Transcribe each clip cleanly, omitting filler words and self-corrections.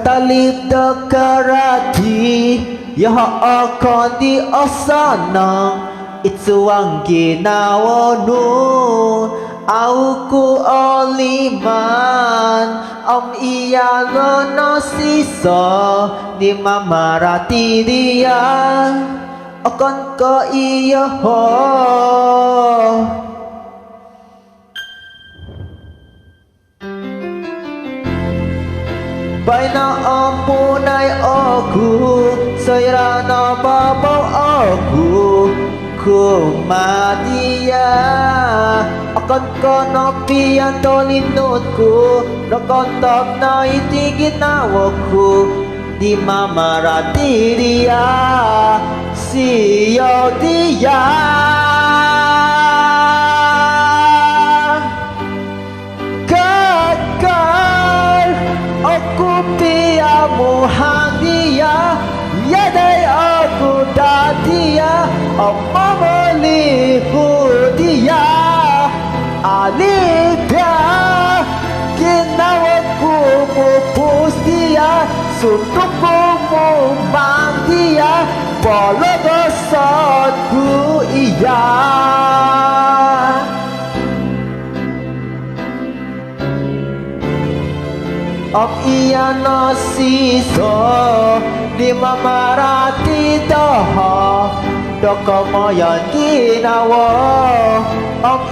talib dekarati ya akan di asana itu ang ginawa nun aku oliman iyalo no sisa di mamarati dia akan ko iya ho Bay na ampunay aku Sayra na babaw aku Kumadia Akan ko napian tolinutku Nakontak na iti ginawa ko Di mamarati dia Siyo dia Muhang dia Yadai aku datia Mamalihu dia Alibya Ginawaku mupus dia Suntukku mumang dia Walau dosatku iya iya no siso di mamarati doho doko moyon ginawa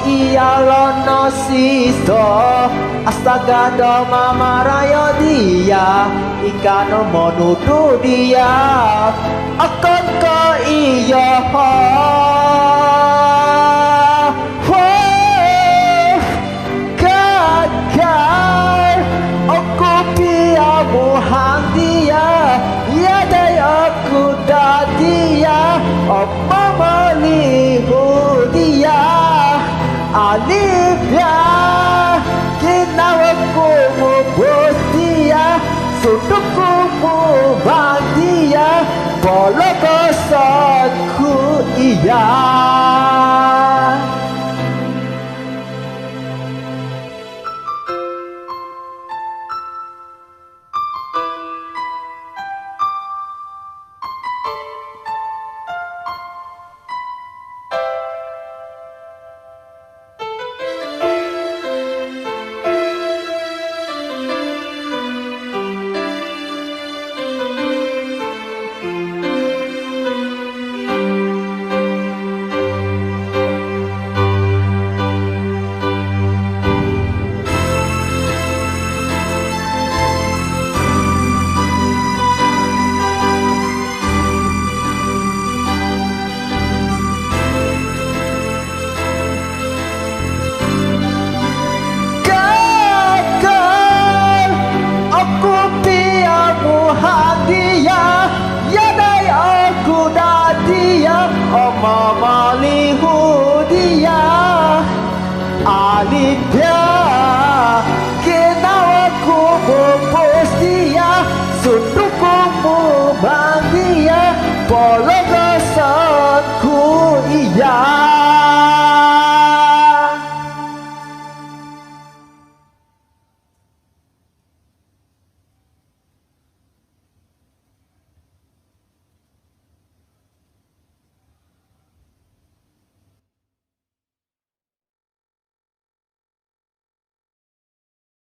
iya lo no siso astaga do mamarayo dia ikano monudu dia akan ko iya ho Muhang dia Yadai aku datia Mamalihu dia Ali